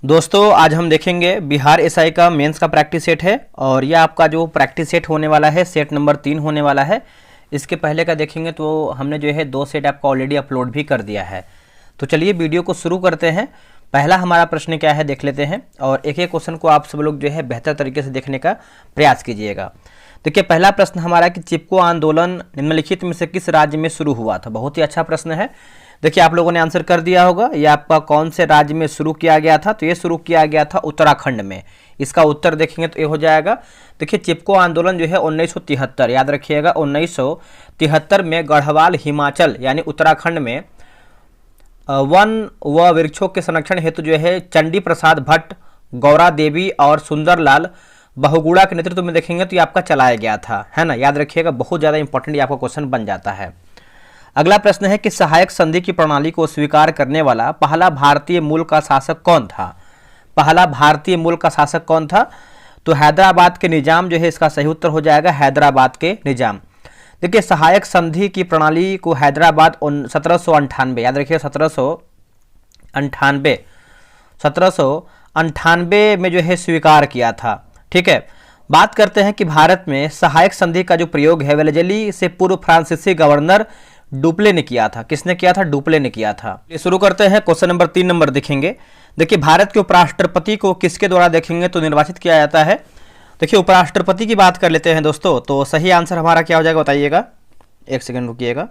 दोस्तों आज हम देखेंगे बिहार एसआई का मेंस का प्रैक्टिस सेट है और यह आपका जो प्रैक्टिस सेट होने वाला है सेट नंबर 3 होने वाला है। इसके पहले का देखेंगे तो हमने जो है 2 सेट आपका ऑलरेडी अपलोड भी कर दिया है। तो चलिए वीडियो को शुरू करते हैं। पहला हमारा प्रश्न क्या है देख लेते हैं और एक एक क्वेश्चन को आप सब लोग जो है बेहतर तरीके से देखने का प्रयास कीजिएगा। देखिए पहला प्रश्न हमारा कि चिपको आंदोलन निम्नलिखित में से किस राज्य में शुरू हुआ था। बहुत ही अच्छा प्रश्न है। देखिए आप लोगों ने आंसर कर दिया होगा। ये आपका कौन से राज्य में शुरू किया गया था, तो ये शुरू किया गया था उत्तराखंड में। इसका उत्तर देखेंगे तो ये हो जाएगा। देखिए चिपको आंदोलन जो है 1973, याद रखिएगा 1973 में गढ़वाल हिमाचल यानी उत्तराखंड में वन व वृक्षों के संरक्षण हेतु जो है चंडी प्रसाद भट्ट, गौरा देवी और सुंदरलाल बहुगुणा के नेतृत्व में देखेंगे तो ये आपका चलाया गया था, है ना। याद रखिएगा, बहुत ज़्यादा इंपॉर्टेंट ये आपका क्वेश्चन बन जाता है। अगला प्रश्न है कि सहायक संधि की प्रणाली को स्वीकार करने वाला पहला भारतीय मूल का शासक कौन था। पहला भारतीय मूल का शासक कौन था, तो हैदराबाद के निजाम जो है इसका सही उत्तर हो जाएगा, हैदराबाद के निजाम। देखिए सहायक संधि की प्रणाली को हैदराबाद 1798, याद रखिए 1798 में जो है स्वीकार किया था। ठीक है, बात करते हैं कि भारत में सहायक संधि का जो प्रयोग है वेलेजली से पूर्व फ्रांसीसी गवर्नर डुप्ले ने किया था। किसने किया था? डुप्ले ने किया था। शुरू करते हैं, क्वेश्चन नंबर 3 नंबर देखेंगे। देखिए भारत के उपराष्ट्रपति को किसके द्वारा देखेंगे तो निर्वाचित किया जाता है। देखिए उपराष्ट्रपति की बात कर लेते हैं दोस्तों, तो सही आंसर हमारा क्या हो जाएगा बताइएगा, एक सेकंड रुकिएगा।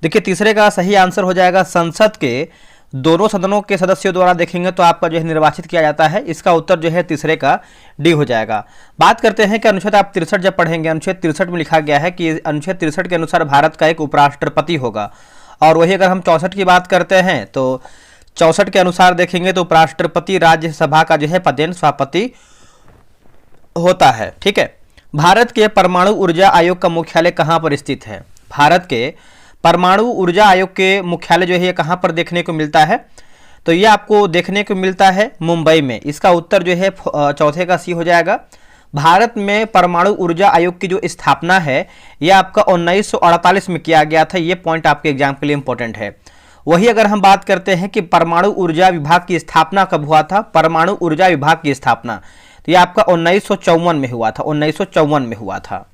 देखिए तीसरे का सही आंसर हो जाएगा संसद के दोनों सदनों के सदस्यों द्वारा देखेंगे तो आपका जो है निर्वाचित किया जाता है। इसका उत्तर जो है तीसरे का डी हो जाएगा। बात करते हैं कि अनुच्छेद आप 63 जब पढ़ेंगे, अनुच्छेद 63 में लिखा गया है कि अनुच्छेद 63 के अनुसार भारत का एक उपराष्ट्रपति होगा। और वही अगर हम 64 की बात करते हैं तो 64 के अनुसार देखेंगे तो उपराष्ट्रपति राज्यसभा का जो है पदेन सभापति होता है। ठीक है, भारत के परमाणु ऊर्जा आयोग का मुख्यालय कहाँ पर स्थित है। भारत के परमाणु ऊर्जा आयोग के मुख्यालय जो है ये कहाँ पर देखने को मिलता है, तो ये आपको देखने को मिलता है मुंबई में। इसका उत्तर जो है चौथे का सी हो जाएगा। भारत में परमाणु ऊर्जा आयोग की जो स्थापना है ये आपका 1948 में किया गया था। ये पॉइंट आपके एग्जाम के लिए इंपॉर्टेंट है। वही अगर हम बात करते हैं कि परमाणु ऊर्जा विभाग की स्थापना कब हुआ था, परमाणु ऊर्जा विभाग की स्थापना तो ये आपका 1954 में हुआ था, 1954 में हुआ था।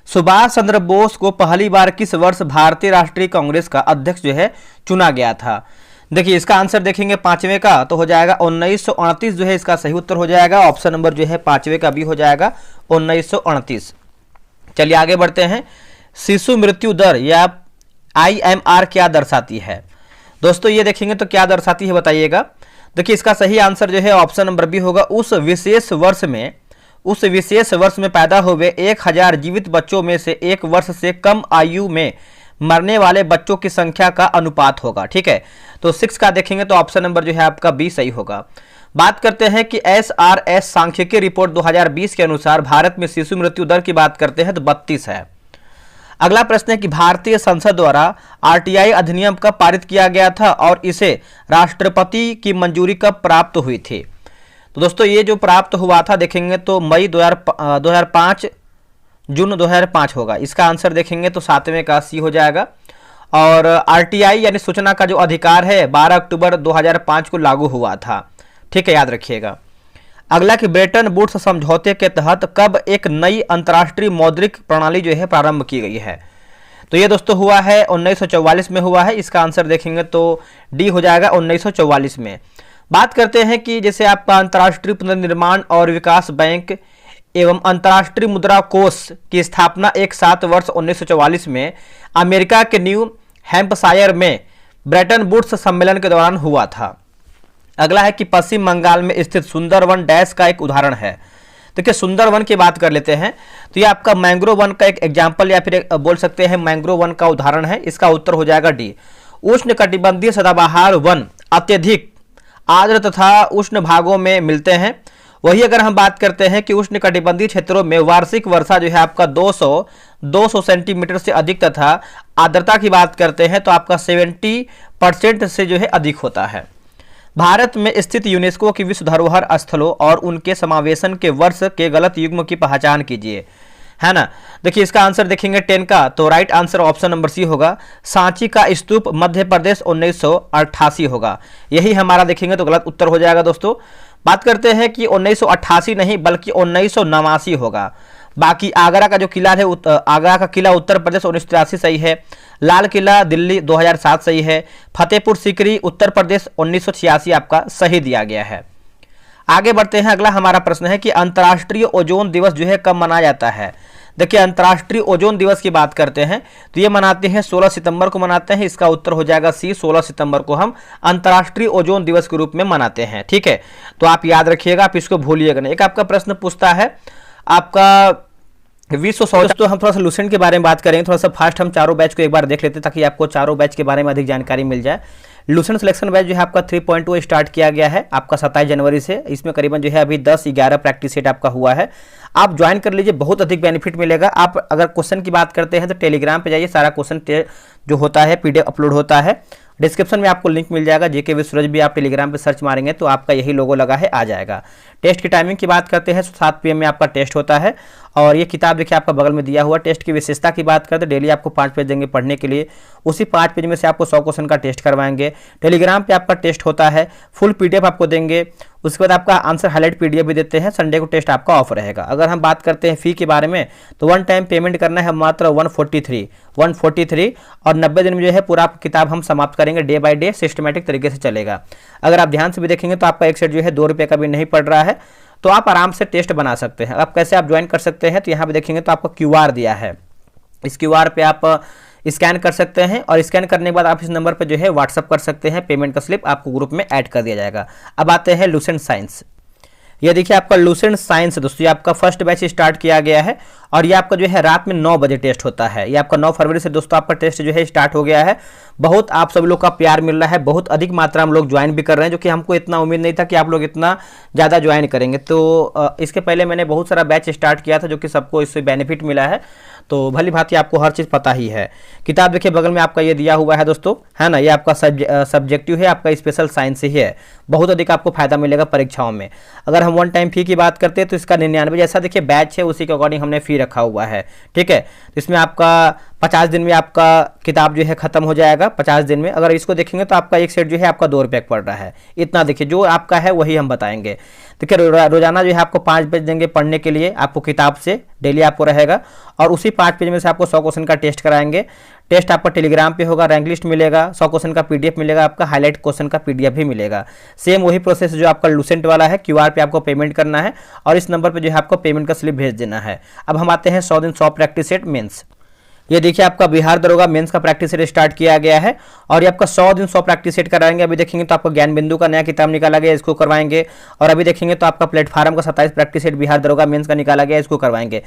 सुभाष चंद्र बोस को पहली बार किस वर्ष भारतीय राष्ट्रीय कांग्रेस का अध्यक्ष जो है चुना गया था। देखिए इसका आंसर देखेंगे 5वें का तो हो जाएगा 1938 जो है इसका सही उत्तर हो जाएगा। ऑप्शन नंबर जो है 5वें का भी हो जाएगा 1938। चलिए आगे बढ़ते हैं। शिशु मृत्यु दर या IMR क्या दर्शाती है दोस्तों, ये देखेंगे तो क्या दर्शाती है बताइएगा। देखिए इसका सही आंसर जो है ऑप्शन नंबर बी होगा। उस विशेष वर्ष में पैदा हुए 1000 जीवित बच्चों में से 1 वर्ष से कम आयु में मरने वाले बच्चों की संख्या का अनुपात होगा। ठीक है, तो 6 का देखेंगे तो ऑप्शन नंबर जो है आपका बी सही होगा। बात करते हैं कि SRS सांख्यिकी रिपोर्ट 2020 के अनुसार भारत में शिशु मृत्यु दर की बात करते हैं तो 32 है। अगला प्रश्न है कि भारतीय संसद द्वारा RTI अधिनियम कब पारित किया गया था और इसे राष्ट्रपति की मंजूरी कब प्राप्त हुई थी। तो दोस्तों ये जो प्राप्त हुआ था देखेंगे तो मई 2005 जून 2005 होगा। इसका आंसर देखेंगे तो 7वें का सी हो जाएगा। और RTI यानी सूचना का जो अधिकार है 12 अक्टूबर 2005 को लागू हुआ था। ठीक है, याद रखिएगा। अगला कि ब्रेटन वुड्स समझौते के तहत कब एक नई अंतर्राष्ट्रीय मौद्रिक प्रणाली जो है प्रारंभ की गई है, तो ये दोस्तों हुआ है 1944 में हुआ है। इसका आंसर देखेंगे तो डी हो जाएगा 1944 में। बात करते हैं कि जैसे आपका अंतर्राष्ट्रीय पुनर्निर्माण और विकास बैंक एवं अंतर्राष्ट्रीय मुद्रा कोष की स्थापना एक साथ वर्ष 1944 में अमेरिका के न्यू हैम्पशायर में ब्रेटन वुड्स सम्मेलन के दौरान हुआ था। अगला है कि पश्चिम बंगाल में स्थित सुंदरवन डैश का एक उदाहरण है। देखिए सुंदरवन की बात कर लेते हैं तो ये आपका मैंग्रोव वन का एक एग्जाम्पल या फिर बोल सकते हैं मैंग्रोव वन का उदाहरण है। इसका उत्तर हो जाएगा डी। उष्ण कटिबंधीय सदाबहार वन अत्यधिक आर्द्र तथा उष्ण भागों में मिलते हैं। वही अगर हम बात करते हैं कि उष्ण कटिबंधीय क्षेत्रों में वार्षिक वर्षा जो है आपका 200 सेंटीमीटर से अधिक तथा आर्द्रता की बात करते हैं तो आपका 70% से जो है अधिक होता है। भारत में स्थित यूनेस्को की विश्व धरोहर स्थलों और उनके समावेशन के वर्ष के गलत युग्म की पहचान कीजिए। है ना। देखिए इसका आंसर देखेंगे 10 का, तो right answer option number C होगा, सांची का स्तूप मध्य प्रदेश 1988 होगा। यही हमारा देखेंगे तो गलत उत्तर हो जाएगा दोस्तों। बात करते हैं कि 1988 नहीं बल्कि 1989 होगा। बाकी आगरा का जो किला है, आगरा का किला उत्तर प्रदेश 1983 सही है। लाल किला दिल्ली 2007 सही है। फतेहपुर सीकरी उत्तर प्रदेश 1986 आपका सही दिया गया है। आगे बढ़ते हैं, अगला हमारा प्रश्न है कि अंतर्राष्ट्रीय ओजोन दिवस जो है कब मनाया जाता है। देखिए अंतर्राष्ट्रीय ओजोन दिवस की बात करते हैं तो ये मनाते हैं 16 सितंबर को मनाते हैं। इसका उत्तर हो जाएगा सी, 16 सितंबर को हम अंतर्राष्ट्रीय ओजोन दिवस के रूप में मनाते हैं। ठीक है, तो आप याद रखिएगा, आप इसको भूलिएगा नहीं। एक आपका प्रश्न पूछता है आपका विश्व शौचालय, तो हम थोड़ा सा लूसेंट के बारे में बात करेंगे। थोड़ा सा फास्ट हम चारों बैच को एक बार देख लेते हैं ताकि आपको चारों बैच के बारे में अधिक जानकारी मिल जाए। लूसेंट सिलेक्शन बैच जो है आपका 3.2 स्टार्ट किया गया है आपका 27 जनवरी से। इसमें करीबन जो है अभी 10-11 प्रैक्टिस सेट आपका हुआ है। आप ज्वाइन कर लीजिए, बहुत अधिक बेनिफिट मिलेगा। आप अगर क्वेश्चन की बात करते हैं तो टेलीग्राम पे जाइए, सारा क्वेश्चन जो होता है पीडीएफ अपलोड होता है। डिस्क्रिप्शन में आपको लिंक मिल जाएगा, जेके विद सूरज भी आप टेलीग्राम पे सर्च मारेंगे तो आपका यही लोगो लगा है आ जाएगा। टेस्ट की टाइमिंग की बात करते हैं 7 PM में आपका टेस्ट होता है। और ये किताब देखिए आपका बगल में दिया हुआ। टेस्ट की विशेषता की बात करते हैं, डेली आपको 5 पेज देंगे पढ़ने के लिए। उसी 5 पेज में से आपको 100 क्वेश्चन का टेस्ट करवाएंगे। टेलीग्राम पे आपका टेस्ट होता है, फुल पीडीएफ आपको देंगे। उसके बाद आपका आंसर हाईलाइट पीडीएफ भी देते हैं। संडे को टेस्ट आपका ऑफ रहेगा। अगर हम बात करते हैं फी के बारे में तो 1 टाइम पेमेंट करना है मात्र 143 और 90 दिन में जो है पूरा किताब हम समाप्त करेंगे। डे बाय डे सिस्टमेटिक तरीके से चलेगा। अगर आप ध्यान से भी देखेंगे तो आपका एक सेट जो है 2 रुपये का भी नहीं पड़ रहा है, तो आप आराम से टेस्ट बना सकते हैं। अब कैसे आप ज्वाइन कर सकते हैं तो यहाँ पे देखेंगे तो आपको QR दिया है। इस QR पे आप स्कैन कर सकते हैं और स्कैन करने के बाद आप इस नंबर पर जो है व्हाट्सअप कर सकते हैं। पेमेंट का स्लिप आपको ग्रुप में ऐड कर दिया जाएगा। अब आते हैं लूसेंट साइंस। ये देखिए आपका लूसेंट साइंस दोस्तों, ये आपका फर्स्ट बैच स्टार्ट किया गया है और ये आपका जो है रात में 9 बजे टेस्ट होता है। ये आपका 9 फरवरी से दोस्तों आपका टेस्ट जो है स्टार्ट हो गया है। बहुत आप सब लोग का प्यार मिल रहा है, बहुत अधिक मात्रा में लोग ज्वाइन भी कर रहे हैं, जो कि हमको इतना उम्मीद नहीं था कि आप लोग इतना ज़्यादा ज्वाइन करेंगे। तो इसके पहले मैंने बहुत सारा बैच स्टार्ट किया था जो कि सबको इससे बेनिफिट मिला है, तो भली भांति आपको हर चीज़ पता ही है। किताब देखिए बगल में आपका ये दिया हुआ है दोस्तों, है ना। ये आपका सब्जेक्टिव है, आपका स्पेशल साइंस ही है। बहुत अधिक आपको फायदा मिलेगा परीक्षाओं में। अगर हम 1 टाइम फी की बात करते हैं तो इसका 99 जैसा देखिए बैच है, उसी के अकॉर्डिंग हमने फी रखा हुआ है। ठीक है, तो इसमें आपका 50 दिन में आपका किताब जो है खत्म हो जाएगा। 50 दिन में अगर इसको देखेंगे तो आपका एक सेट जो है आपका 2 रुपये पड़ रहा है। इतना देखिए जो आपका है वही हम बताएंगे। देखिए रोजाना जो है आपको 5 पेज देंगे पढ़ने के लिए, आपको किताब से डेली आपको रहेगा। और उसी 5 पेज में से आपको 100 क्वेश्चन का टेस्ट कराएंगे। टेस्ट आपका टेलीग्राम पे होगा, रैंक लिस्ट मिलेगा, 100 क्वेश्चन का पीडीएफ मिलेगा, आपका हाईलाइट क्वेश्चन का पीडीएफ भी मिलेगा। सेम वही प्रोसेस जो आपका लूसेंट वाला है, QR पे आपको पेमेंट करना है और इस नंबर पे जो है आपको पेमेंट का स्लिप भेज देना है। अब हम आते हैं 100 दिन 100 प्रैक्टिस सेट मेंस। ये देखिए आपका बिहार दरोगा मेंस का प्रैक्टिस सेट स्टार्ट किया गया है और ये आपका 100 दिन 100 प्रैक्टिस सेट कराएंगे। अभी देखेंगे तो आपको ज्ञान बिंदु का नया किताब निकाला गया, इसको करवाएंगे। और अभी देखेंगे तो आपका प्लेटफार्म का 27 प्रैक्टिस सेट बिहार दरोगा मेंस का निकाला गया, इसको करवाएंगे।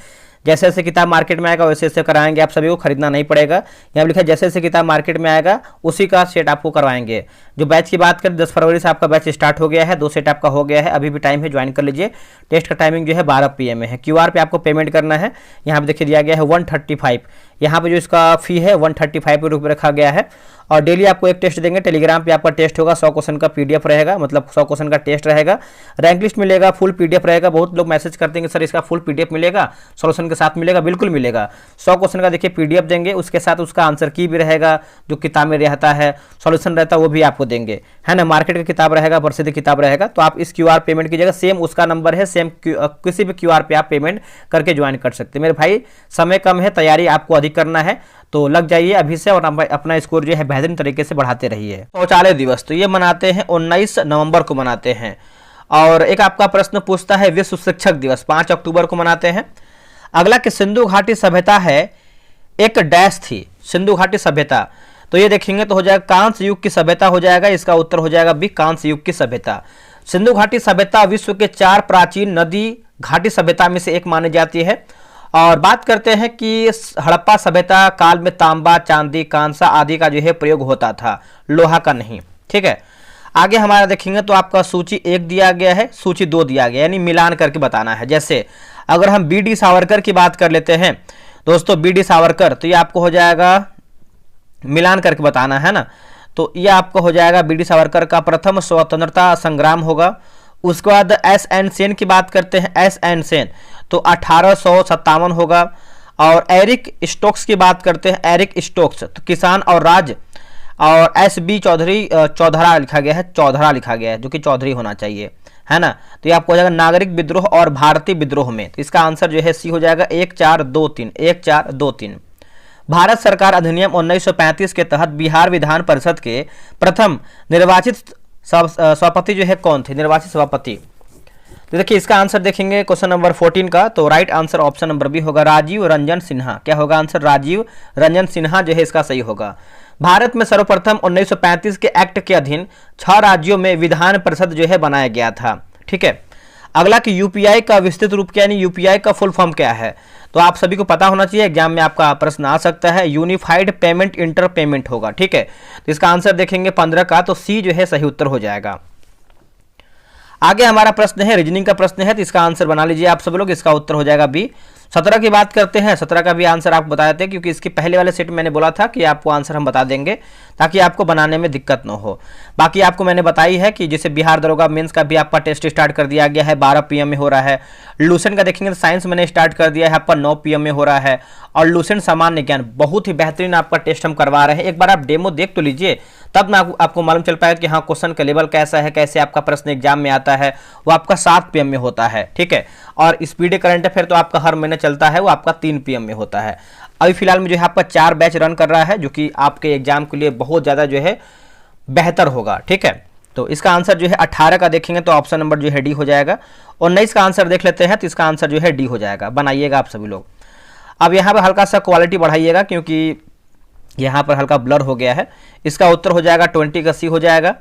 जैसे जैसे किताब मार्केट में आएगा वैसे वैसे कराएंगे, आप सभी को खरीदना नहीं पड़ेगा। यहाँ लिखा है जैसे जैसे किताब मार्केट में आएगा उसी का सेट आपको करवाएंगे। जो बैच की बात करें 10 फरवरी से आपका बैच स्टार्ट हो गया है, 2 सेट आपका हो गया है, अभी भी टाइम है, ज्वाइन कर लीजिए। टेस्ट का टाइमिंग जो है 12 PM में है। QR पे आपको पेमेंट करना है, यहाँ पे देखिए दिया गया है 135। यहाँ पे जो इसका फी है 135 रुपये रखा गया है। और डेली आपको एक टेस्ट देंगे। टेलीग्राम पे आपका टेस्ट होगा, 100 क्वेश्चन का पीडीएफ रहेगा, मतलब 100 क्वेश्चन का टेस्ट रहेगा। रैंक लिस्ट मिलेगा, फुल पीडीएफ रहेगा। बहुत लोग मैसेज करते हैं कि सर इसका फुल पीडीएफ मिलेगा, सॉल्यूशन के साथ मिलेगा। बिल्कुल मिलेगा। 100 क्वेश्चन का देखिए पीडीएफ देंगे, उसके साथ उसका आंसर की भी रहेगा, जो किताब में रहता है, सॉल्यूशन रहता है वो भी आपको देंगे, है ना। मार्केट का किताब रहेगा, प्रसिद्ध किताब रहेगा। तो आप इस QR पेमेंट कीजिएगा, सेम उसका नंबर है, सेम किसी भी QR पे आप पेमेंट करके ज्वाइन कर सकते हैं। मेरे भाई समय कम है, तैयारी आपको अधिक करना है, तो लग जाइए अभी से और अपना स्कोर जो है बेहतरीन तरीके से बढ़ाते रहिए। शौचालय दिवस तो ये मनाते हैं 19 नवंबर को मनाते हैं। और एक आपका प्रश्न पूछता है विश्व शिक्षक दिवस 5 अक्टूबर को मनाते हैं। अगला कि सिंधु घाटी सभ्यता है एक डैश थी, सिंधु घाटी सभ्यता, तो ये देखेंगे तो हो जाएगा कांस्य युग की सभ्यता हो जाएगा। इसका उत्तर हो जाएगा बी, कांस्य युग की सभ्यता। सिंधु घाटी सभ्यता विश्व के 4 प्राचीन नदी घाटी सभ्यता में से एक मानी जाती है। और बात करते हैं कि हड़प्पा सभ्यता काल में तांबा, चांदी, कांसा आदि का जो है प्रयोग होता था, लोहा का नहीं। ठीक है, आगे हमारा देखेंगे तो आपका सूची 1 दिया गया है, सूची 2 दिया गया, यानी मिलान करके बताना है। जैसे अगर हम BD सावरकर की बात कर लेते हैं दोस्तों, BD सावरकर, तो ये आपको हो जाएगा मिलान करके बताना है ना। तो ये आपको हो जाएगा BD सावरकर का प्रथम स्वतंत्रता संग्राम होगा। उसके बाद SN सेन की बात करते हैं, SN सेन तो 1857 होगा। और एरिक स्टोक्स की बात करते हैं, एरिक स्टोक्स, तो किसान और राज, और एस बी चौधरी, चौधरा लिखा गया है, चौधरा लिखा गया है, जो कि चौधरी होना चाहिए, है ना। तो ये आपको हो जाएगा नागरिक विद्रोह और भारतीय विद्रोह में, तो इसका आंसर जो है सी हो जाएगा 1423, 1423। भारत सरकार अधिनियम 1935 के तहत बिहार विधान परिषद के प्रथम निर्वाचित सभापति जो है कौन थे, निर्वाचित सभापति। तो देखिए इसका आंसर देखेंगे क्वेश्चन नंबर 14 का, तो right answer option number B होगा, राजीव रंजन सिन्हा। क्या होगा आंसर, राजीव रंजन सिन्हा जो है इसका सही होगा। भारत में सर्वप्रथम 1935 के एक्ट के अधीन 6 राज्यों में विधान परिषद जो है बनाया गया था, ठीक है। अगला कि यूपीआई का विस्तृत रूप क्या, यानी यूपीआई का फुल फॉर्म क्या है, तो आप सभी को पता होना चाहिए, एग्जाम में आपका प्रश्न आ सकता है, यूनिफाइड पेमेंट इंटर पेमेंट होगा, ठीक है। तो इसका आंसर देखेंगे 15 का, तो सी जो है सही उत्तर हो जाएगा। आगे हमारा प्रश्न है, रीजनिंग का प्रश्न है, तो इसका आंसर बना लीजिए आप सब लोग, इसका उत्तर हो जाएगा बी। 17 की बात करते हैं, 17 का भी आंसर आपको बता देते हैं, क्योंकि इसके पहले वाले सेट में मैंने बोला था कि आपको आंसर हम बता देंगे ताकि आपको बनाने में दिक्कत न हो। बाकी आपको मैंने बताई है कि जैसे बिहार दरोगा मेंस का भी आपका टेस्ट स्टार्ट कर दिया गया है, 12 PM में हो रहा है। लूसेंट का देखेंगे तो साइंस मैंने स्टार्ट कर दिया है, आपका 9 PM में हो रहा है। और लूसेंट सामान्य ज्ञान बहुत ही बेहतरीन आपका टेस्ट हम करवा रहे हैं, एक बार आप डेमो देख तो लीजिए, तब ना आपको मालूम चल पाएगा कि हाँ क्वेश्चन का लेवल कैसा है, कैसे आपका प्रश्न एग्जाम में आता है। वो आपका 7 PM में होता है, ठीक है। और स्पीड करंट अफेयर तो आपका हर महीने चलता है, वो आपका 3 PM में होता है। अभी फिलहाल में जो है आपका 4 बैच रन कर रहा है, जो कि आपके एग्जाम के लिए बहुत ज़्यादा जो है बेहतर होगा, ठीक है। तो इसका आंसर जो है 18 का देखेंगे तो ऑप्शन नंबर जो है डी हो जाएगा। 19 का आंसर देख लेते हैं, तो इसका आंसर जो है डी हो जाएगा, बनाइएगा आप सभी लोग। अब यहाँ पर हल्का सा क्वालिटी बढ़ाइएगा, क्योंकि यहाँ पर हल्का ब्लर हो गया है। इसका उत्तर हो जाएगा 20 का सी हो जाएगा।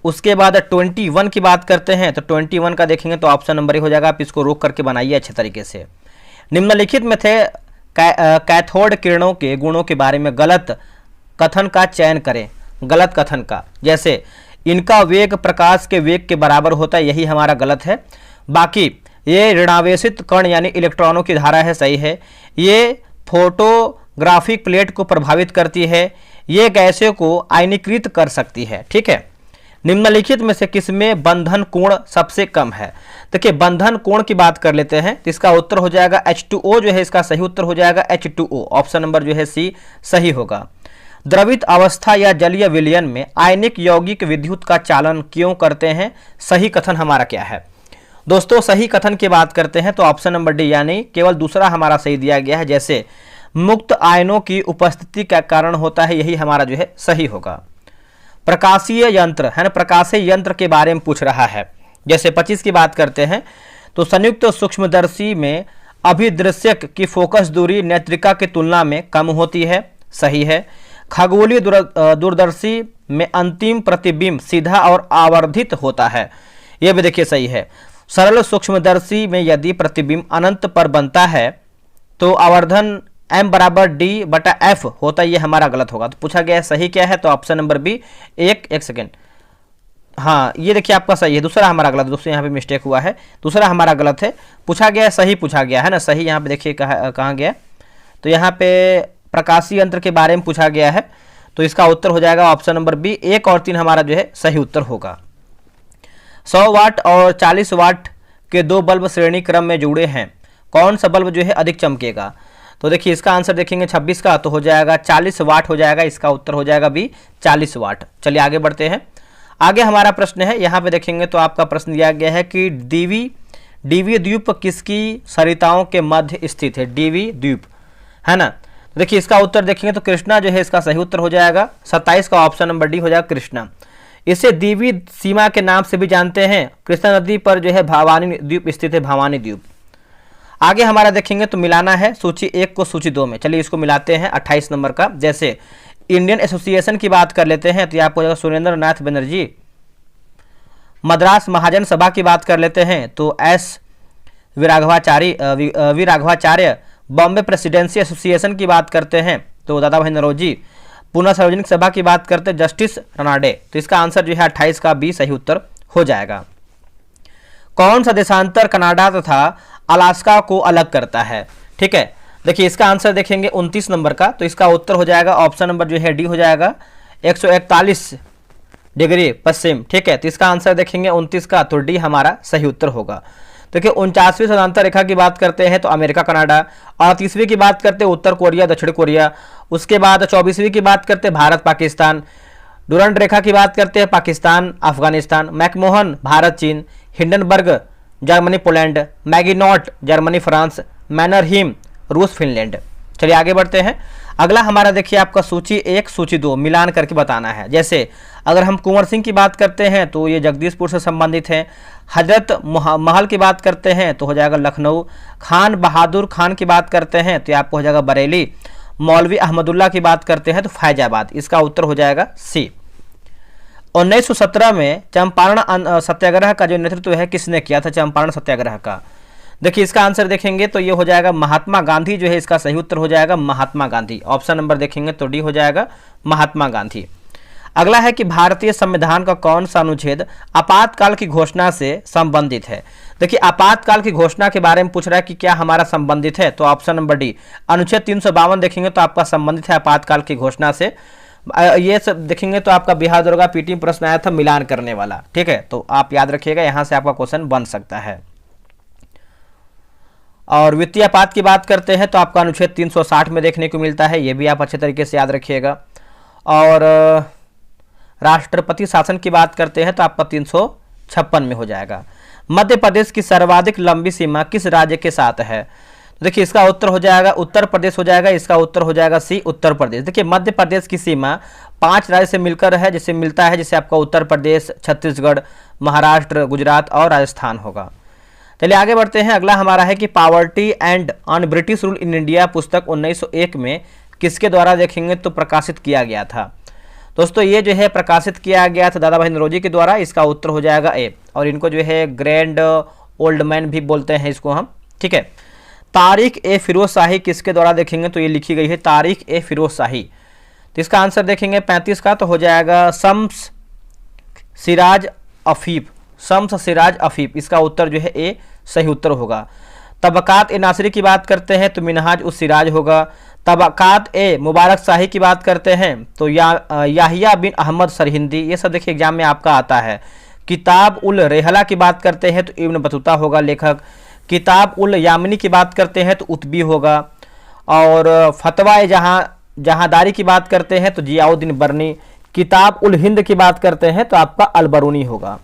उसके बाद 21 की बात करते हैं, तो 21 का देखेंगे तो ऑप्शन नंबर ए हो जाएगा। आप इसको रोक करके बनाइए अच्छे तरीके से। निम्नलिखित में थे कैथोड किरणों के गुणों के बारे में गलत कथन का चयन करें, गलत कथन का। जैसे इनका वेग प्रकाश के वेग के बराबर होता है, यही हमारा गलत है। बाकी ये ऋणावेशित कण यानी इलेक्ट्रॉनों की धारा है, सही है। ये फोटोग्राफिक प्लेट को प्रभावित करती है, ये गैसों को आयनीकृत कर सकती है, ठीक है। निम्नलिखित में से किसमें बंधन कोण सबसे कम है? देखिए बंधन कोण की बात कर लेते हैं, तो इसका उत्तर हो जाएगा H2O जो है इसका सही उत्तर हो जाएगा H2O, ऑप्शन नंबर जो है सी सही होगा। द्रवित अवस्था या जलीय विलयन में आयनिक यौगिक विद्युत का चालन क्यों करते हैं? सही कथन हमारा क्या है दोस्तों? सही कथन की बात करते हैं तो ऑप्शन नंबर डी, यानी केवल दूसरा हमारा सही दिया गया है। जैसे मुक्त आयनों की उपस्थिति का कारण होता है, यही हमारा जो है सही होगा। प्रकाशीय यंत्र है ना, प्रकाशीय यंत्र के बारे में पूछ रहा है। जैसे 25 की बात करते हैं तो संयुक्त सूक्ष्मदर्शी में अभिदृश्यक की फोकस दूरी नेत्रिका की तुलना में कम होती है, सही है। खगोलीय दूरदर्शी में अंतिम प्रतिबिंब सीधा और आवर्धित होता है, यह भी देखिए सही है। सरल सूक्ष्मदर्शी में यदि प्रतिबिंब अनंत पर बनता है तो आवर्धन m बराबर डी बटा एफ होता है, ये हमारा गलत होगा। तो पूछा गया है सही क्या है, तो ऑप्शन नंबर बी। एक सेकेंड, हाँ ये देखिए आपका सही है, दूसरा हमारा गलत, दोस्तों यहाँ पे मिस्टेक हुआ है, दूसरा हमारा गलत है। पूछा गया है सही, पूछा गया है ना सही, यहाँ पे देखिए कहाँ गया, तो यहाँ पे प्रकाशीय यंत्र के बारे में पूछा गया है, तो इसका उत्तर हो जाएगा ऑप्शन नंबर बी। 1 और 3 हमारा जो है सही उत्तर होगा। 100 वाट और 40 वाट के दो बल्ब श्रेणी क्रम में जुड़े हैं, कौन सा बल्ब जो है अधिक चमकेगा? तो देखिए इसका आंसर देखेंगे 26 का, तो हो जाएगा 40 वाट हो जाएगा, इसका उत्तर हो जाएगा बी 40 वाट। चलिए आगे बढ़ते हैं। आगे हमारा प्रश्न है, यहाँ पे देखेंगे तो आपका प्रश्न दिया गया है कि डीवी द्वीप किसकी सरिताओं के मध्य स्थित है? डीवी द्वीप है ना, देखिए इसका उत्तर देखेंगे तो कृष्णा जो है इसका सही उत्तर हो जाएगा। 27 का ऑप्शन नंबर डी हो जाएगा कृष्णा। इसे द्वीपी सीमा के नाम से भी जानते हैं, कृष्णा नदी पर जो है भवानी द्वीप स्थित है, भवानी द्वीप। आगे हमारा देखेंगे तो मिलाना है सूची 1 को सूची 2 में, चलिए इसको मिलाते हैं 28 नंबर का। जैसे इंडियन एसोसिएशन की बात कर लेते हैं तो यहाँ पर सुरेंद्र नाथ बनर्जी। मद्रास महाजन सभा की बात कर लेते हैं तो S V Raghavacharya. Bombay presidency association की बात करते हैं तो दादा भाई नरोजी। पुनः सार्वजनिक सभा की बात करते हैं जस्टिस रनाडे। तो इसका आंसर जो है 28 का बी सही उत्तर हो जाएगा। कौन सा देशांतर कनाडा तथा अलास्का को अलग करता है? ठीक है, देखिए इसका आंसर देखेंगे 29 नंबर का, तो इसका उत्तर हो जाएगा ऑप्शन नंबर जो है डी हो जाएगा 141 डिग्री पश्चिम। ठीक है, तो इसका आंसर देखेंगे 29 का, तो डी हमारा सही उत्तर होगा। देखिए 49वीं समानांतर रेखा की बात करते हैं तो अमेरिका कनाडा, 38वीं की बात करते हैं उत्तर कोरिया दक्षिण कोरिया, उसके बाद 24वीं की बात करते हैं भारत पाकिस्तान, डुरंड रेखा की बात करते हैं पाकिस्तान अफगानिस्तान, मैकमोहन भारत चीन, Hindenburg Germany Poland, Maginot Germany France, Mannerheim रूस फिनलैंड। चलिए आगे बढ़ते हैं। अगला हमारा देखिए आपका सूची 1 सूची 2 मिलान करके बताना है। जैसे अगर हम कुंवर सिंह की बात करते हैं तो ये जगदीशपुर से संबंधित हैं, हजरत महल की बात करते हैं तो हो जाएगा लखनऊ, खान बहादुर खान की बात करते हैं तो ये आपको हो जाएगा बरेली, मौलवी अहमदुल्ला की बात करते हैं तो फैजाबाद। इसका उत्तर हो जाएगा सी। 1917 में चंपारण सत्याग्रह का जो नेतृत्व है किसने किया था? चंपारण सत्याग्रह का देखिए इसका आंसर देखेंगे तो ये हो जाएगा महात्मा गांधी जो है, इसका सही उत्तर हो जाएगा महात्मा गांधी। ऑप्शन नंबर देखेंगे तो डी हो जाएगा महात्मा गांधी। अगला है कि भारतीय संविधान का कौन सा अनुच्छेद आपातकाल की घोषणा से संबंधित है? देखिए आपातकाल की घोषणा के बारे में पूछ रहा है कि क्या हमारा संबंधित है, तो ऑप्शन नंबर डी अनुच्छेद 352 देखेंगे तो आपका संबंधित है आपातकाल की घोषणा से। ये सब देखेंगे तो आपका बिहार दरोगा पीटी प्रश्न आया था मिलान करने वाला, ठीक है, तो आप याद रखिएगा, यहां से आपका क्वेश्चन बन सकता है। और वित्तीय आपात की बात करते हैं तो आपका अनुच्छेद 360 में देखने को मिलता है, ये भी आप अच्छे तरीके से याद रखिएगा। और राष्ट्रपति शासन की बात करते हैं तो आपका 356 में हो जाएगा। मध्य प्रदेश की सर्वाधिक लंबी सीमा किस राज्य के साथ है? तो देखिए इसका उत्तर हो जाएगा उत्तर प्रदेश हो जाएगा, इसका उत्तर हो जाएगा सी उत्तर प्रदेश। देखिए मध्य प्रदेश की सीमा 5 राज्य से मिलकर है, जिससे मिलता है, जिससे आपका उत्तर प्रदेश, छत्तीसगढ़, महाराष्ट्र, गुजरात और राजस्थान होगा। चलिए आगे बढ़ते हैं। अगला हमारा है कि poverty and on British rule in India पुस्तक 1901 में किसके द्वारा देखेंगे तो प्रकाशित किया गया था? दोस्तों ये जो है प्रकाशित किया गया था दादा भाई नौरोजी के द्वारा, इसका उत्तर हो जाएगा ए। और इनको जो है ग्रैंड ओल्ड मैन भी बोलते हैं इसको हम, ठीक है। तारिक ए फिरोज शाही किसके द्वारा देखेंगे तो ये लिखी गई है तारिक ए फिरोज शाही। तो इसका आंसर देखेंगे 35 का तो हो जाएगा शम्स सिराज अफीफ, शम्स सिराज अफीफ। इसका उत्तर जो है ए सही उत्तर होगा। तबकात ए नासरी की बात करते हैं तो मिनहाज उस सिराज होगा। तबकात ए मुबारक शाही की बात करते हैं तो याहिया बिन अहमद सरहिंदी। ये सब देखिए एग्जाम में आपका आता है। किताब उल रेहला की बात करते हैं तो इब्न बतूता होगा लेखक। किताब उल यामिनी की बात करते हैं तो उतबी होगा। और फतवा जहादारी की बात करते हैं तो जियाउद्दीन बरनी। किताब उल हिंद की बात करते हैं तो आपका अलबरूनी होगा।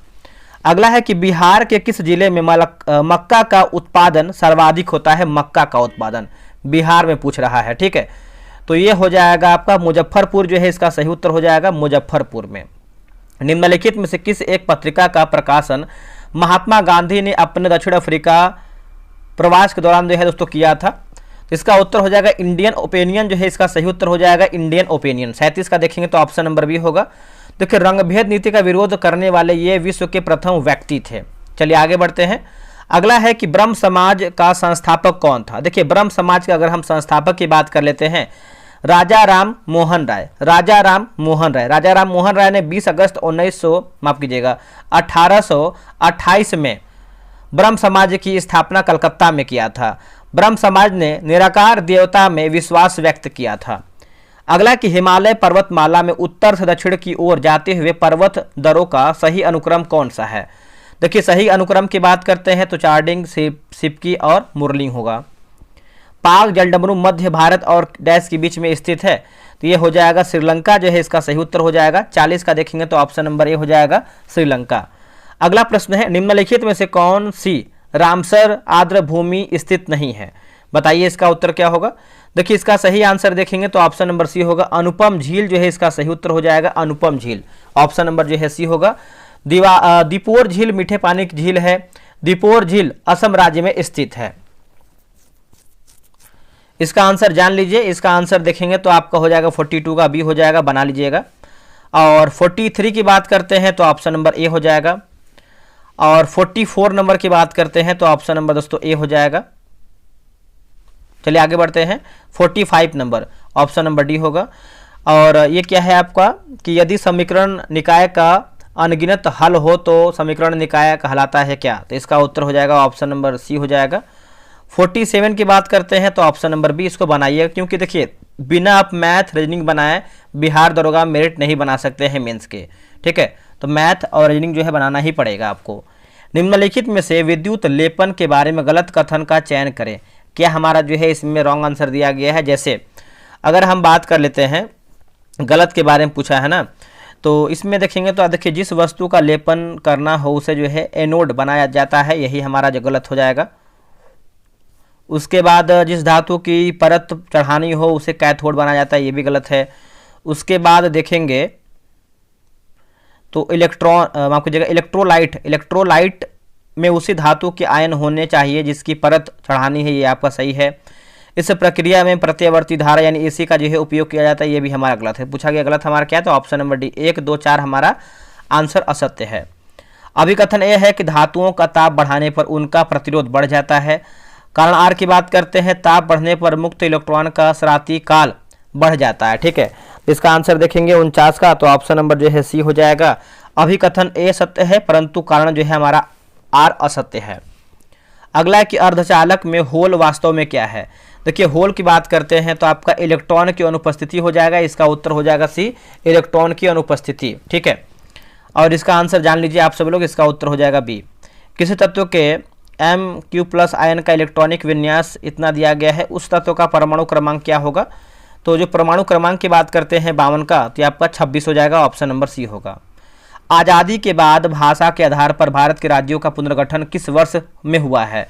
अगला है कि बिहार के किस जिले में मक्का का उत्पादन सर्वाधिक होता है? मक्का का उत्पादन बिहार में पूछ रहा है, ठीक है, तो ये हो जाएगा आपका मुजफ्फरपुर जो है, इसका सही उत्तर हो जाएगा मुजफ्फरपुर में। निम्नलिखित में से किस एक पत्रिका का प्रकाशन महात्मा गांधी ने अपने दक्षिण अफ्रीका प्रवास के दौरान जो है दोस्तों किया था? तो इसका उत्तर हो जाएगा इंडियन ओपिनियन जो है, इसका सही उत्तर हो जाएगा इंडियन ओपिनियन। 37 का देखेंगे तो ऑप्शन नंबर बी होगा। देखिए रंगभेद नीति का विरोध करने वाले ये विश्व के प्रथम व्यक्ति थे। चलिए आगे बढ़ते हैं। अगला है कि ब्रह्म समाज का संस्थापक कौन था? देखिए ब्रह्म समाज का अगर हम संस्थापक की बात कर लेते हैं राजा राम मोहन राय। राजा राम मोहन राय ने 20 अगस्त 1828 में ब्रह्म समाज की स्थापना कलकत्ता में किया था। ब्रह्म समाज ने निराकार देवता में विश्वास व्यक्त किया था। अगला कि हिमालय पर्वतमाला में उत्तर से दक्षिण की ओर जाते हुए पर्वत दरों का सही अनुक्रम कौन सा है? देखिए सही अनुक्रम की बात करते हैं तो चार्डिंग, सिपकी और मुरलिंग होगा। पाक जलडमरू मध्य भारत और डैश के बीच में स्थित है, तो ये हो जाएगा श्रीलंका जो है, इसका सही उत्तर हो जाएगा। 40 का देखेंगे तो ऑप्शन नंबर ए हो जाएगा श्रीलंका। अगला प्रश्न है निम्नलिखित में से कौन सी रामसर आर्द्र भूमि स्थित नहीं है? बताइए इसका उत्तर क्या होगा? देखिए इसका सही आंसर देखेंगे तो ऑप्शन नंबर सी होगा अनुपम झील जो है, इसका सही उत्तर हो जाएगा अनुपम झील। ऑप्शन नंबर जो है सी होगा। दीपोर झील मीठे पानी की झील है। दीपोर झील असम राज्य में स्थित है। इसका आंसर जान लीजिए। इसका आंसर देखेंगे तो आपका हो जाएगा 42 का बी हो जाएगा, बना लीजिएगा। और 43 की बात करते हैं तो ऑप्शन नंबर ए हो जाएगा। और 44 नंबर की बात करते हैं तो ऑप्शन नंबर दोस्तों ए हो जाएगा। चलिए आगे बढ़ते हैं। 45 नंबर ऑप्शन नंबर डी होगा। और ये क्या है आपका कि यदि समीकरण निकाय का अनगिनत हल हो तो समीकरण निकाय कहलाता है क्या? तो इसका उत्तर हो जाएगा ऑप्शन नंबर सी हो जाएगा। 47 की बात करते हैं तो ऑप्शन नंबर बी इसको बनाइए, क्योंकि देखिए बिना आप मैथ रीजनिंग बनाए बिहार दरोगा मेरिट नहीं बना सकते हैं मेंस के, ठीक है, तो मैथ और रीजनिंग जो है बनाना ही पड़ेगा आपको। निम्नलिखित में से विद्युत लेपन के बारे में गलत कथन का चयन करें। क्या हमारा जो है इसमें रॉन्ग आंसर दिया गया है। जैसे अगर हम बात कर लेते हैं गलत के बारे में पूछा है ना, तो इसमें देखेंगे तो देखिए जिस वस्तु का लेपन करना हो उसे जो है एनोड बनाया जाता है, यही हमारा जो गलत हो जाएगा। उसके बाद जिस धातु की परत चढ़ानी हो उसे कैथोड बनाया जाता है, ये भी गलत है। उसके बाद देखेंगे तो माफ कीजिएगा इलेक्ट्रोलाइट में उसी धातु के आयन होने चाहिए जिसकी परत चढ़ानी है, ये आपका सही है। इस प्रक्रिया में प्रत्यावर्ती धारा यानी एसी का जो है उपयोग किया जाता है, ये भी हमारा गलत है। पूछा गया गलत हमारा क्या है, तो ऑप्शन नंबर डी 1, 2, 4 हमारा आंसर असत्य है। अभिकथन यह है कि धातुओं का ताप बढ़ाने पर उनका प्रतिरोध बढ़ जाता है। कारण आर की बात करते हैं, ताप बढ़ने पर मुक्त इलेक्ट्रॉन का सराती काल बढ़ जाता है। ठीक है, इसका आंसर देखेंगे 49 का, तो ऑप्शन नंबर जो है सी हो जाएगा। अभिकथन ए सत्य है परंतु कारण जो है हमारा आर असत्य है। अगला है कि अर्धचालक में होल वास्तव में क्या है। देखिए होल की बात करते हैं तो आपका इलेक्ट्रॉन की अनुपस्थिति हो जाएगा, इसका उत्तर हो जाएगा सी, इलेक्ट्रॉन की अनुपस्थिति। ठीक है, और इसका आंसर जान लीजिए आप सब लोग, इसका उत्तर हो जाएगा बी। किसी तत्व के Mq+ आयन का इलेक्ट्रॉनिक विन्यास इतना दिया गया है, उस तत्व का परमाणु क्रमांक क्या होगा। तो जो परमाणु क्रमांक की बात करते हैं 52 का, तो आपका 26 हो जाएगा, ऑप्शन नंबर सी होगा। आज़ादी के बाद भाषा के आधार पर भारत के राज्यों का पुनर्गठन किस वर्ष में हुआ है।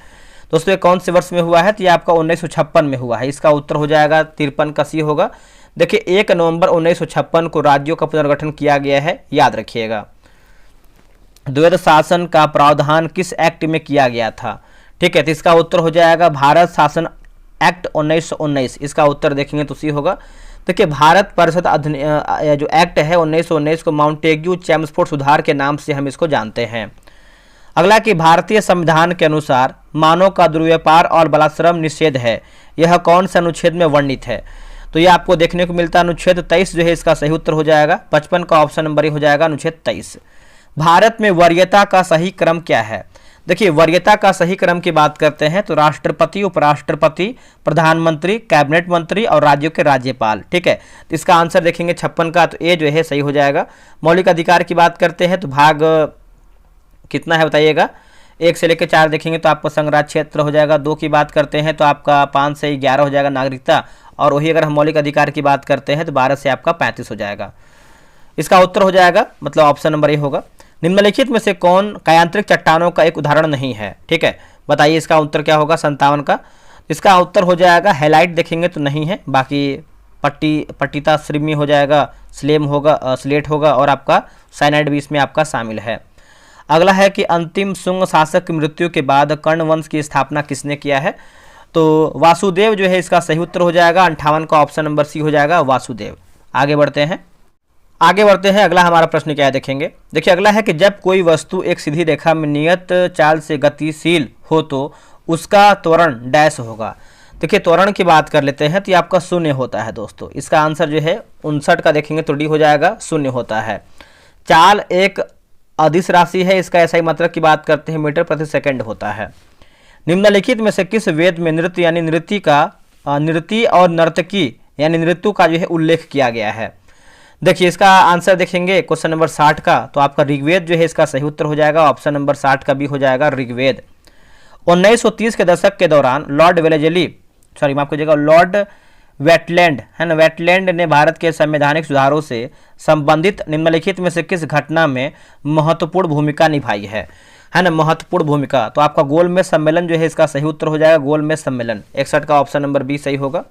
दोस्तों ये कौन से वर्ष में हुआ है, तो ये आपका 1956 में हुआ है, इसका उत्तर हो जाएगा 53 का सी होगा। देखिए 1 नवंबर 1956 को राज्यों का पुनर्गठन किया गया है, याद रखिएगा। द्वैध शासन का प्रावधान किस एक्ट में किया गया था। ठीक है, तो इसका उत्तर हो जाएगा भारत शासन एक्ट 1919, इसका उत्तर देखेंगे तो सी होगा। देखिए भारत परिषद जो एक्ट है 1919 को माउंटेग्यू चैम्सफोर्ड सुधार के नाम से हम इसको जानते हैं। अगला कि भारतीय संविधान के अनुसार मानव का दुर्व्यापार और बलात्श्रम निषेध है, यह कौन से अनुच्छेद में वर्णित है। तो ये आपको देखने को मिलता है अनुच्छेद 23 जो है इसका सही उत्तर हो जाएगा। 55 का ऑप्शन नंबर हो जाएगा अनुच्छेद 23। भारत में वरीयता का सही क्रम क्या है। देखिए वरीयता का सही क्रम की बात करते हैं तो राष्ट्रपति, उपराष्ट्रपति, प्रधानमंत्री, कैबिनेट मंत्री और राज्यों के राज्यपाल। ठीक है, तो इसका आंसर देखेंगे 56 का, तो ए जो है सही हो जाएगा। मौलिक अधिकार की बात करते हैं तो भाग कितना है बताइएगा, 1 से लेकर 4 देखेंगे तो आपका संघराज्य क्षेत्र हो जाएगा। 2 की बात करते हैं तो आपका 5 से 11 हो जाएगा नागरिकता, और वही अगर हम मौलिक अधिकार की बात करते हैं तो 12 से आपका 35 हो जाएगा। इसका उत्तर हो जाएगा मतलब ऑप्शन नंबर ए होगा। निम्नलिखित में से कौन कायांतरिक चट्टानों का एक उदाहरण नहीं है। ठीक है, बताइए इसका उत्तर क्या होगा 57 का। इसका उत्तर हो जाएगा हैलाइट, देखेंगे तो नहीं है, बाकी पट्टिता श्रिमी हो जाएगा, स्लेम होगा, स्लेट होगा, और आपका साइनाइड भी इसमें आपका शामिल है। अगला है कि अंतिम शुंग शासक की मृत्यु के बाद कर्ण वंश की स्थापना किसने किया है। तो वासुदेव जो है इसका सही उत्तर हो जाएगा। 58 का ऑप्शन नंबर सी हो जाएगा वासुदेव। आगे बढ़ते हैं। अगला हमारा प्रश्न क्या है देखेंगे। देखिए अगला है कि जब कोई वस्तु एक सीधी रेखा में नियत चाल से गतिशील हो तो उसका त्वरण डैश होगा। देखिए त्वरण की बात कर लेते हैं तो ये आपका 0 होता है दोस्तों। इसका आंसर जो है 59 का देखेंगे तो डी हो जाएगा, 0 होता है। चाल एक अदिश राशि है, इसका ऐसा ही मात्रक की बात करते हैं मीटर प्रति सेकंड होता है। निम्नलिखित में से किस वेद में नृत्य यानी नृत्य और नर्तकी यानी नृत्य का जो है उल्लेख किया गया है। देखिए इसका आंसर देखेंगे क्वेश्चन नंबर 60 का, तो आपका ऋग्वेद जो है इसका सही उत्तर हो जाएगा। ऑप्शन नंबर 60 का भी हो जाएगा ऋग्वेद। 1930 के दशक के दौरान लॉर्ड वेटलैंड है ना, वेटलैंड ने भारत के संवैधानिक सुधारों से संबंधित निम्नलिखित में से किस घटना में महत्वपूर्ण भूमिका निभाई है ना, महत्वपूर्ण भूमिका। तो आपका गोलमेज सम्मेलन जो है इसका सही उत्तर हो जाएगा, गोलमेज सम्मेलन। 61 का ऑप्शन नंबर बी सही होगा।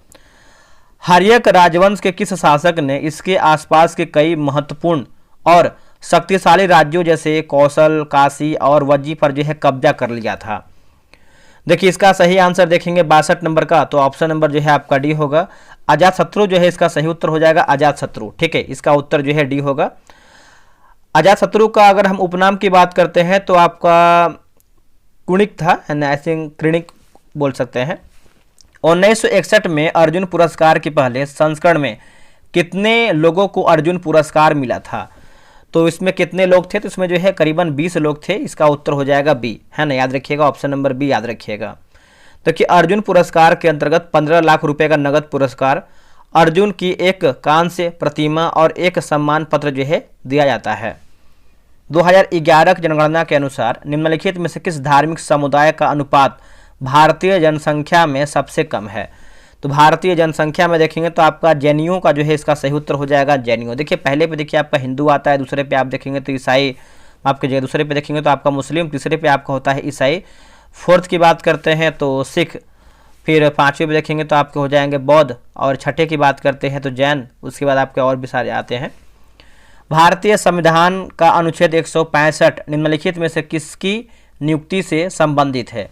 हर्यक राजवंश के किस शासक ने इसके आसपास के कई महत्वपूर्ण और शक्तिशाली राज्यों जैसे कौशल, काशी और वज्जी पर जो है कब्जा कर लिया था। देखिए इसका सही आंसर देखेंगे 62 नंबर का, तो ऑप्शन नंबर जो है आपका डी होगा। अजातशत्रु जो है इसका सही उत्तर हो जाएगा अजातशत्रु। ठीक है, इसका उत्तर जो है डी होगा। अजातशत्रु का अगर हम उपनाम की बात करते हैं तो आपका कुणिक था, आई थिंक क्रिणिक बोल सकते हैं। 1961 में अर्जुन पुरस्कार के पहले संस्करण में कितने लोगों को अर्जुन पुरस्कार मिला था। तो इसमें कितने लोग थे, तो इसमें जो है करीबन 20 लोग थे। इसका उत्तर हो जाएगा बी, है ना, याद रखिएगा, ऑप्शन नंबर बी याद रखिएगा। तो कि अर्जुन पुरस्कार के अंतर्गत 15 लाख रुपए का नगद पुरस्कार, अर्जुन की एक कांस्य प्रतिमा और एक सम्मान पत्र जो है दिया जाता है। 2011 की जनगणना के अनुसार निम्नलिखित में से किस धार्मिक समुदाय का अनुपात भारतीय जनसंख्या में सबसे कम है? तो भारतीय जनसंख्या में देखेंगे तो आपका जैनियों का जो है इसका सही उत्तर हो जाएगा जैनियों। देखिए पहले पे देखिए आपका हिंदू आता है, दूसरे पे आप देखेंगे तो ईसाई, माफ कीजिएगा, दूसरे पे देखेंगे तो आपका मुस्लिम, तीसरे पे आपका होता है ईसाई, फोर्थ की बात करते हैं तो सिख, फिर पाँचवें पे देखेंगे तो आपके हो जाएंगे बौद्ध, और छठे की बात करते हैं तो जैन, उसके बाद आपके और भी सारे आते हैं। भारतीय संविधान का अनुच्छेद 165 निम्नलिखित में से किसकी नियुक्ति से संबंधित है?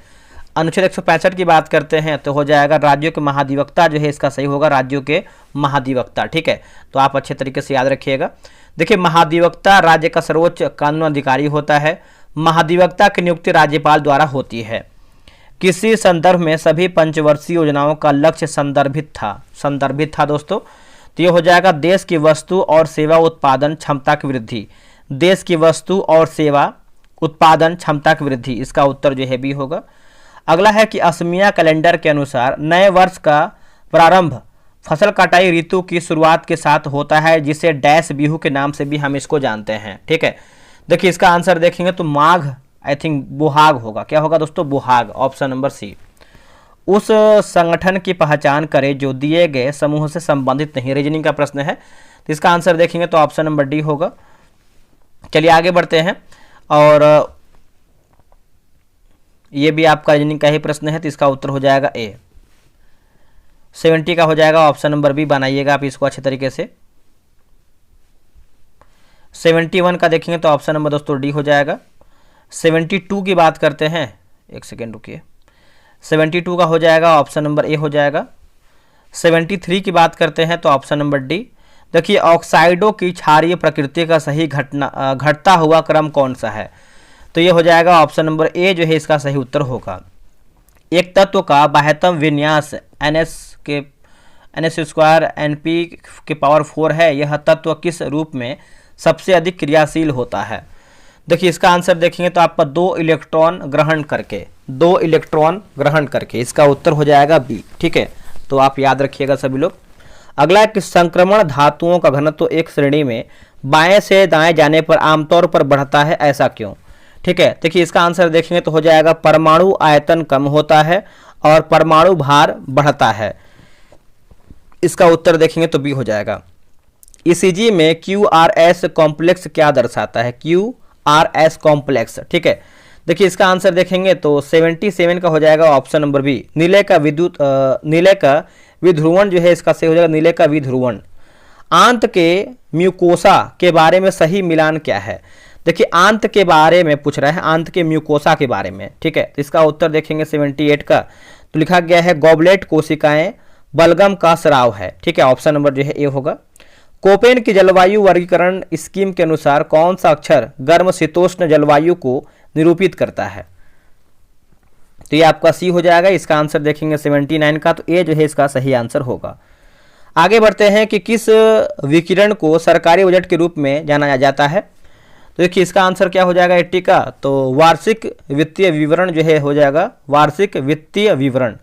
अनुच्छेद 165 की बात करते हैं तो हो जाएगा राज्यों के महाधिवक्ता जो है इसका सही होगा, राज्यों के महाधिवक्ता। ठीक है, तो आप अच्छे तरीके से याद रखिएगा। देखिए महाधिवक्ता राज्य का सर्वोच्च कानून अधिकारी होता है। महाधिवक्ता की नियुक्ति राज्यपाल द्वारा होती है। किसी संदर्भ में सभी पंचवर्षीय योजनाओं का लक्ष्य संदर्भित था दोस्तों, तो ये हो जाएगा देश की वस्तु और सेवा उत्पादन क्षमता की वृद्धि। देश की वस्तु और सेवा उत्पादन क्षमता की वृद्धि, इसका उत्तर जो है बी होगा। अगला है कि असमिया कैलेंडर के अनुसार नए वर्ष का प्रारंभ फसल कटाई ऋतु की शुरुआत के साथ होता है, जिसे डैश बिहू के नाम से भी हम इसको जानते हैं। ठीक है, देखिए इसका आंसर देखेंगे तो माघ, आई थिंक बोहाग होगा। क्या होगा दोस्तों? Bohag, option number C. उस संगठन की पहचान करें जो दिए गए समूह से संबंधित नहीं, रीजनिंग का प्रश्न है, तो इसका आंसर देखेंगे तो ऑप्शन नंबर डी होगा। चलिए आगे बढ़ते हैं, और ये भी आपका रीजनिंग का ही प्रश्न है, तो इसका उत्तर हो जाएगा ए। 70 का हो जाएगा ऑप्शन नंबर बी, बनाइएगा आप इसको अच्छे तरीके से। 71 का देखेंगे तो ऑप्शन नंबर दोस्तों डी हो जाएगा। 72 की बात करते हैं, एक सेकेंड रुकिए, 72 का हो जाएगा ऑप्शन नंबर ए हो जाएगा। 73 की बात करते हैं तो ऑप्शन नंबर डी। देखिए ऑक्साइडों की क्षारीय प्रकृति का सही घटता हुआ क्रम कौन सा है? तो ये हो जाएगा ऑप्शन नंबर ए जो है इसका सही उत्तर होगा। एक तत्व का बाह्यतम विन्यास NS² NP के पावर 4 है, यह तत्व किस रूप में सबसे अधिक क्रियाशील होता है? देखिए इसका आंसर देखेंगे तो आपका 2 इलेक्ट्रॉन ग्रहण करके इसका उत्तर हो जाएगा बी। ठीक है, तो आप याद रखिएगा सभी लोग। अगला है कि संक्रमण धातुओं का घनत्व एक श्रेणी में बाएं से दाएं जाने पर आमतौर पर बढ़ता है, ऐसा क्यों? ठीक है, देखिए इसका आंसर देखेंगे तो हो जाएगा परमाणु आयतन कम होता है और परमाणु भार बढ़ता है, इसका उत्तर देखेंगे तो बी हो जाएगा। ईसीजी में QRS कॉम्प्लेक्स क्या दर्शाता है? QRS complex. ठीक है, देखिए इसका आंसर देखेंगे तो 77 का हो जाएगा ऑप्शन नंबर बी। नीले का विध्रुवण जो है इसका सही हो जाएगा, नीले का विध्रुवण। आंत के म्यूकोसा के बारे में सही मिलान क्या है? देखिए आंत के बारे में पूछ रहा है, आंत के म्यूकोसा के बारे में। ठीक है, तो इसका उत्तर देखेंगे 78 का, तो लिखा गया है गॉबलेट कोशिकाएं बलगम का स्राव है। ठीक है, ऑप्शन नंबर जो है ए होगा। कोपेन की जलवायु वर्गीकरण स्कीम के अनुसार कौन सा अक्षर गर्म शीतोष्ण जलवायु को निरूपित करता है? तो ये आपका सी हो जाएगा। इसका आंसर देखेंगे 79 का, तो ए जो है इसका सही आंसर होगा। आगे बढ़ते हैं कि किस विकिरण को सरकारी बजट के रूप में जाना जाता है? तो देखिए इसका आंसर क्या हो जाएगा 80 का, तो वार्षिक वित्तीय विवरण जो है हो जाएगा वार्षिक वित्तीय विवरण।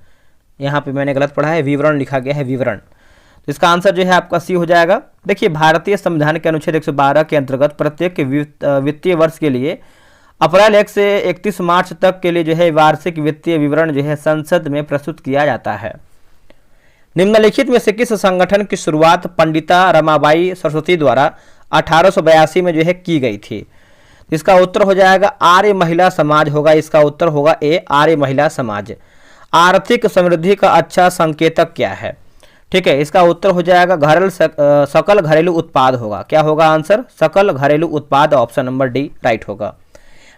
यहाँ पे मैंने गलत पढ़ा है, विवरण लिखा गया है विवरण, तो इसका आंसर जो है आपका सी हो जाएगा। देखिए भारतीय संविधान के अनुच्छेद 112 के अंतर्गत प्रत्येक वित्तीय वर्ष के लिए अप्रैल 1 से 31 मार्च तक के लिए जो है वार्षिक वित्तीय विवरण जो है संसद में प्रस्तुत किया जाता है। निम्नलिखित में से किस संगठन की शुरुआत पंडिता रमाबाई सरस्वती द्वारा 1882 में जो है की गई थी? इसका उत्तर हो जाएगा आर्य महिला समाज होगा, इसका उत्तर होगा ए, आर्य महिला समाज। आर्थिक समृद्धि का अच्छा संकेतक क्या है? ठीक है, इसका उत्तर हो जाएगा सकल घरेलू उत्पाद होगा। क्या होगा आंसर? सकल घरेलू उत्पाद, ऑप्शन नंबर डी राइट होगा।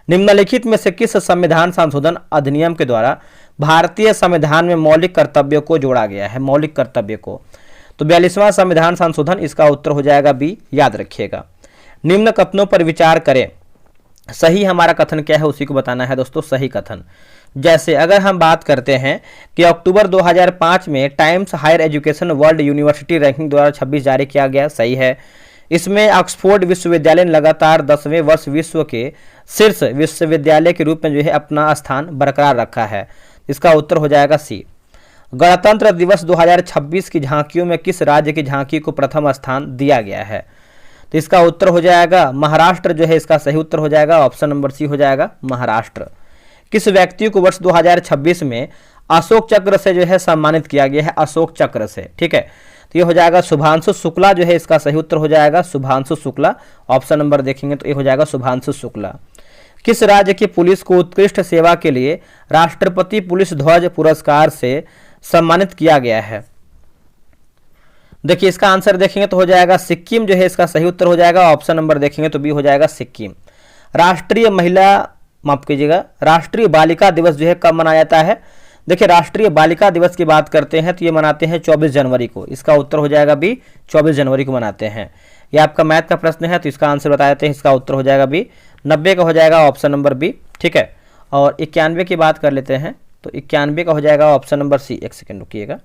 निम्नलिखित में से किस संविधान संशोधन अधिनियम के द्वारा भारतीय संविधान में मौलिक कर्तव्यों को जोड़ा गया है? मौलिक कर्तव्य को, तो 42वां संविधान संशोधन, इसका उत्तर हो जाएगा बी, याद रखिएगा। निम्न कथनों पर विचार करें, सही हमारा कथन क्या है उसी को बताना है दोस्तों, सही कथन। जैसे अगर हम बात करते हैं कि अक्टूबर 2005 में Times Higher Education World University ranking 2026 जारी किया गया, सही है। इसमें ऑक्सफोर्ड विश्वविद्यालय ने लगातार 10वें वर्ष विश्व के शीर्ष विश्वविद्यालय के रूप में जो है अपना स्थान बरकरार रखा है, इसका उत्तर हो जाएगा सी। गणतंत्र दिवस 2026 की झांकियों में किस राज्य की झांकी को प्रथम स्थान दिया गया है? तो इसका उत्तर हो जाएगा महाराष्ट्र जो है, इसका सही उत्तर हो जाएगा ऑप्शन नंबर सी हो जाएगा महाराष्ट्र। किस व्यक्ति को वर्ष 2026 में अशोक चक्र से जो है सम्मानित किया गया है, अशोक चक्र से, ठीक है, तो ये हो जाएगा शुभांशु शुक्ला जो है, इसका सही उत्तर हो जाएगा शुभांशु शुक्ला। ऑप्शन नंबर देखेंगे तो ये हो जाएगा शुभांशु शुक्ला। किस राज्य की पुलिस को उत्कृष्ट सेवा के लिए राष्ट्रपति पुलिस ध्वज पुरस्कार से सम्मानित किया गया है? देखिए इसका आंसर देखेंगे तो हो जाएगा सिक्किम जो है, इसका सही उत्तर हो जाएगा ऑप्शन नंबर देखेंगे तो बी हो जाएगा सिक्किम। राष्ट्रीय महिला, माफ कीजिएगा, राष्ट्रीय बालिका दिवस जो है कब मनाया जाता है? देखिए राष्ट्रीय बालिका दिवस की बात करते हैं तो ये मनाते हैं 24 जनवरी को, इसका उत्तर हो जाएगा बी 24 जनवरी को मनाते हैं। ये आपका मैथ का प्रश्न है तो इसका आंसर बता देते हैं, इसका उत्तर हो जाएगा बी 90 का हो जाएगा ऑप्शन नंबर बी, ठीक है। और 91 की बात कर लेते हैं तो 91 का हो जाएगा ऑप्शन नंबर सी, एक सेकेंड रुकिएगा,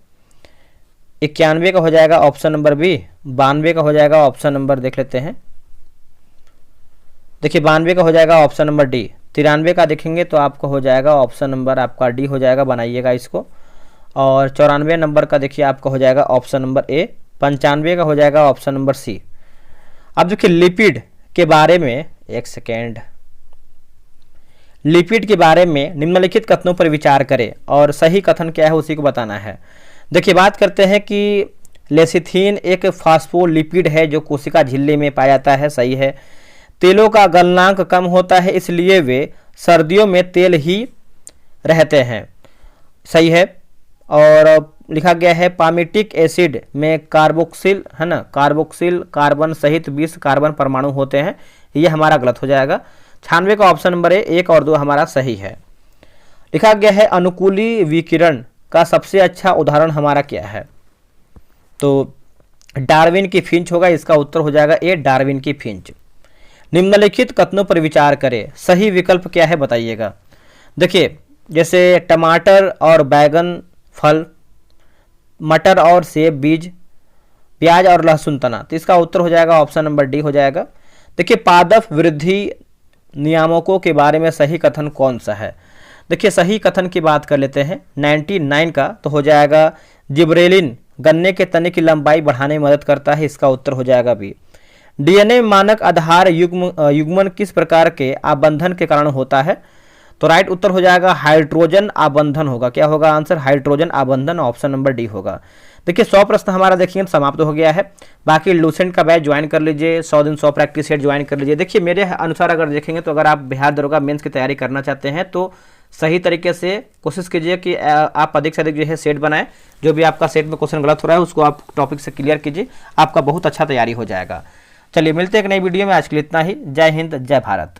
91 का हो जाएगा ऑप्शन नंबर बी, 92 का हो जाएगा ऑप्शन नंबर देख लेते हैं, देखिए 92 का हो जाएगा ऑप्शन नंबर डी, 93 का देखेंगे तो आपको हो जाएगा ऑप्शन नंबर आपका डी हो जाएगा, बनाइएगा इसको। और 94 नंबर का देखिए आपका हो जाएगा ऑप्शन नंबर ए, 95 का हो जाएगा ऑप्शन नंबर सी। अब देखिए लिपिड के बारे में, एक सेकेंड, लिपिड के बारे में निम्नलिखित कथनों पर विचार करें और सही कथन क्या है उसी को बताना है। देखिए बात करते हैं कि लेसिथीन एक फास्फोलिपिड है जो कोशिका झिल्ली में पाया जाता है, सही है। तेलों का गलनांक कम होता है इसलिए वे सर्दियों में तेल ही रहते हैं, सही है। और लिखा गया है पामिटिक एसिड में कार्बोक्सिल, है ना, कार्बोक्सिल कार्बन सहित 20 कार्बन परमाणु होते हैं, ये हमारा गलत हो जाएगा। 96 का ऑप्शन नंबर ए 1 और 2 हमारा सही है। लिखा गया है अनुकूली विकिरण का सबसे अच्छा उदाहरण हमारा क्या है? तो डार्विन की फिंच होगा, इसका उत्तर हो जाएगा ए डार्विन की फिंच। निम्नलिखित कथनों पर विचार करें, सही विकल्प क्या है बताइएगा। देखिए जैसे टमाटर और बैगन फल, मटर और सेब बीज, प्याज और लहसुन तना, तो इसका उत्तर हो जाएगा ऑप्शन नंबर डी हो जाएगा। देखिए पादप वृद्धि नियामकों के बारे में सही कथन कौन सा है? देखिए सही कथन की बात कर लेते हैं 99 का, तो हो जाएगा जिब्रेलिन गन्ने के तने की लंबाई बढ़ाने में मदद करता है, इसका उत्तर हो जाएगा बी। डीएनए मानक आधार युग्मन किस प्रकार के आबंधन के कारण होता है? तो राइट उत्तर हो जाएगा हाइड्रोजन आबंधन होगा। क्या होगा आंसर? हाइड्रोजन आबंधन, ऑप्शन नंबर डी होगा। देखिए 100 प्रश्न हमारा देखिए समाप्त हो गया है। बाकी लूसेंट का बैच ज्वाइन कर लीजिए, 100 दिन 100 प्रैक्टिस सेट ज्वाइन कर लीजिए। देखिए मेरे अनुसार अगर देखेंगे तो अगर आप बिहार दरोगा मेंस की तैयारी करना चाहते हैं तो सही तरीके से कोशिश कीजिए कि आप अधिक से अधिक जो है सेट बनाएं। जो भी आपका सेट में क्वेश्चन गलत हो रहा है उसको आप टॉपिक से क्लियर कीजिए, आपका बहुत अच्छा तैयारी हो जाएगा। चलिए मिलते हैं एक नई वीडियो में, आज के लिए इतना ही। जय हिंद, जय भारत।